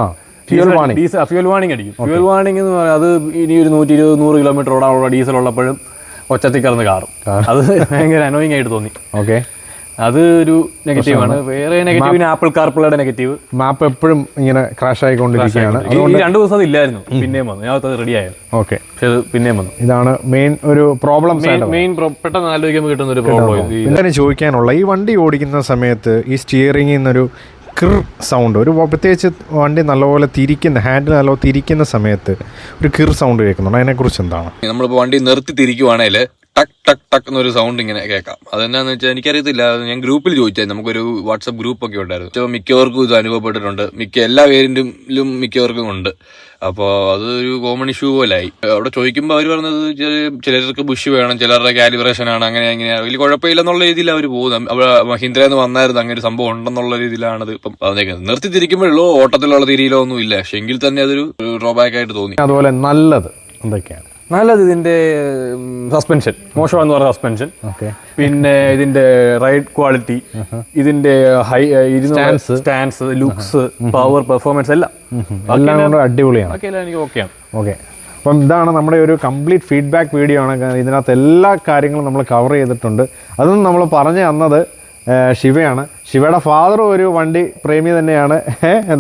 ഫ്യൂൽ വാണിംഗ് അടിക്കും. ഫ്യൂൽ വാണിംഗ് എന്ന് പറയുന്നത് അത് ഇനി ഒരു 120-100 കിലോമീറ്റർ ഓടാനുള്ള ഡീസൽ ഉള്ളപ്പോഴും ഒച്ചത്തിൽ കറന്ന് കാറും. അത് ഭയങ്കര അനോയിങ് ആയിട്ട് തോന്നി. ഓക്കെ, അത് ഒരു നെഗറ്റീവാണ്. വേറെ നെഗറ്റീവിന് ആപ്പിൾ കാർപ്ലേയുടെ നെഗറ്റീവ്, മാപ്പ് എപ്പോഴും ഇങ്ങനെ ക്രാഷ് ആയിക്കൊണ്ടിരിക്കുകയാണ്. 2 ദിവസം അത് ഇല്ലായിരുന്നു, പിന്നെയും വന്നു. ഞാൻ അത് റെഡി ആയിരുന്നു. ഓക്കെ, പക്ഷെ അത് പിന്നെയും വന്നു. ഇതാണ് മെയിൻ ഒരു പ്രോബ്ലം. പെട്ടെന്ന് ആലോചിക്കുമ്പോൾ കിട്ടുന്ന ഒരു പ്രോബ്ലം. പിന്നെ ചോദിക്കാനുള്ള, ഈ വണ്ടി ഓടിക്കുന്ന സമയത്ത് ഈ സ്റ്റിയറിംഗിൽ നിന്നൊരു സൗണ്ട്, ഒരു പ്രത്യേകിച്ച് വണ്ടി നല്ലപോലെ ഹാൻഡിൽ നല്ലപോലെ തിരിക്കുന്ന സമയത്ത് ഒരു സൗണ്ട് കേൾക്കുന്നുണ്ട്, അതിനെക്കുറിച്ച് എന്താണ്? നമ്മളിപ്പോൾ വണ്ടി നിർത്തി തിരിക്കുവാണെങ്കിൽ ടക്ക് ടക്ക് ടക്ക് എന്നൊരു സൗണ്ട് ഇങ്ങനെ കേൾക്കാം. അതെന്നാന്ന് വെച്ചാൽ എനിക്കറിയത്തില്ല, ഞാൻ ഗ്രൂപ്പിൽ ചോദിച്ചാൽ, നമുക്കൊരു വാട്സപ്പ് ഗ്രൂപ്പ് ഒക്കെ ഉണ്ടായിരുന്നു. മിക്കവർക്കും ഇത് അനുഭവപ്പെട്ടിട്ടുണ്ട്, എല്ലാ വേരിയന്റിലും മിക്കവർക്കും ഉണ്ട്. അപ്പോൾ അതൊരു കോമൺ ഇഷ്യൂ പോലായി. അവിടെ ചോദിക്കുമ്പോൾ അവർ പറഞ്ഞത് ചിലർക്ക് ബുഷ് വേണം, ചിലരുടെ കാലിബ്രേഷൻ ആണ്, അങ്ങനെ വലിയ കുഴപ്പമില്ലെന്നുള്ള രീതിയിൽ അവർ പോകുന്നത്. അവിടെ മഹീന്ദ്രന്ന് വന്നായിരുന്നു അങ്ങനെ ഒരു സംഭവം ഉണ്ടെന്നുള്ള രീതിയിലാണത് ഇപ്പം പറഞ്ഞേക്കുന്നത്. നിർത്തി തിരിക്കുമ്പോഴുള്ളൂ, ഓട്ടത്തിലുള്ള തിരിയിലോ ഒന്നും ഇല്ല. പക്ഷെ എങ്കിൽ തന്നെ അതൊരു ഡ്രോബാക്ക് ആയിട്ട് തോന്നി. അതുപോലെ നല്ലത് എന്തൊക്കെയാണ്? നല്ലത് ഇതിന്റെ സസ്പെൻഷൻ, മോശമാണെന്ന് പറഞ്ഞ സസ്പെൻഷൻ. പിന്നെ ഇതിന്റെ റൈഡ് ക്വാളിറ്റി, ഇതിന്റെ സ്റ്റാൻസ്, ലുക്സ്, പവർ, പെർഫോമൻസ് എല്ലാം കൊണ്ട് അടിപൊളിയാണ്. എനിക്ക് ഓക്കെയാണ്. ഓക്കെ, അപ്പം ഇതാണ് നമ്മുടെ ഒരു കംപ്ലീറ്റ് ഫീഡ്ബാക്ക് വീഡിയോ ആണ്. ഇതിനകത്ത് എല്ലാ കാര്യങ്ങളും നമ്മൾ കവർ ചെയ്തിട്ടുണ്ട്. അതൊന്നും നമ്മൾ പറഞ്ഞു തന്നത് ശിവയാണ്. ശിവയുടെ ഫാദറും ഒരു വണ്ടി പ്രേമി തന്നെയാണ്.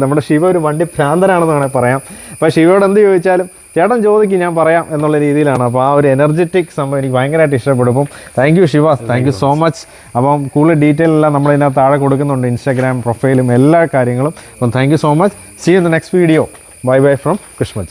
നമ്മുടെ ശിവ ഒരു വണ്ടി ഭ്രാന്തനാണെന്ന് വേണമെങ്കിൽ പറയാം. അപ്പോൾ ശിവയോട് എന്ത് ചോദിച്ചാലും ചേട്ടൻ ചോദിക്കും, ഞാൻ പറയാം എന്നുള്ള രീതിയിലാണ്. അപ്പോൾ ആ ഒരു എനർജറ്റിക് സംഭവം എനിക്ക് ഭയങ്കരമായിട്ട് ഇഷ്ടപ്പെടും. അപ്പം thank U Shiva, thank you so much. അപ്പം കൂടുതൽ ഡീറ്റെയിൽ എല്ലാം നമ്മളിതിനകത്ത് താഴെ കൊടുക്കുന്നുണ്ട്, ഇൻസ്റ്റാഗ്രാം പ്രൊഫൈലും എല്ലാ കാര്യങ്ങളും. അപ്പം thank you so much. See you in the next video. Bye bye from Krishna.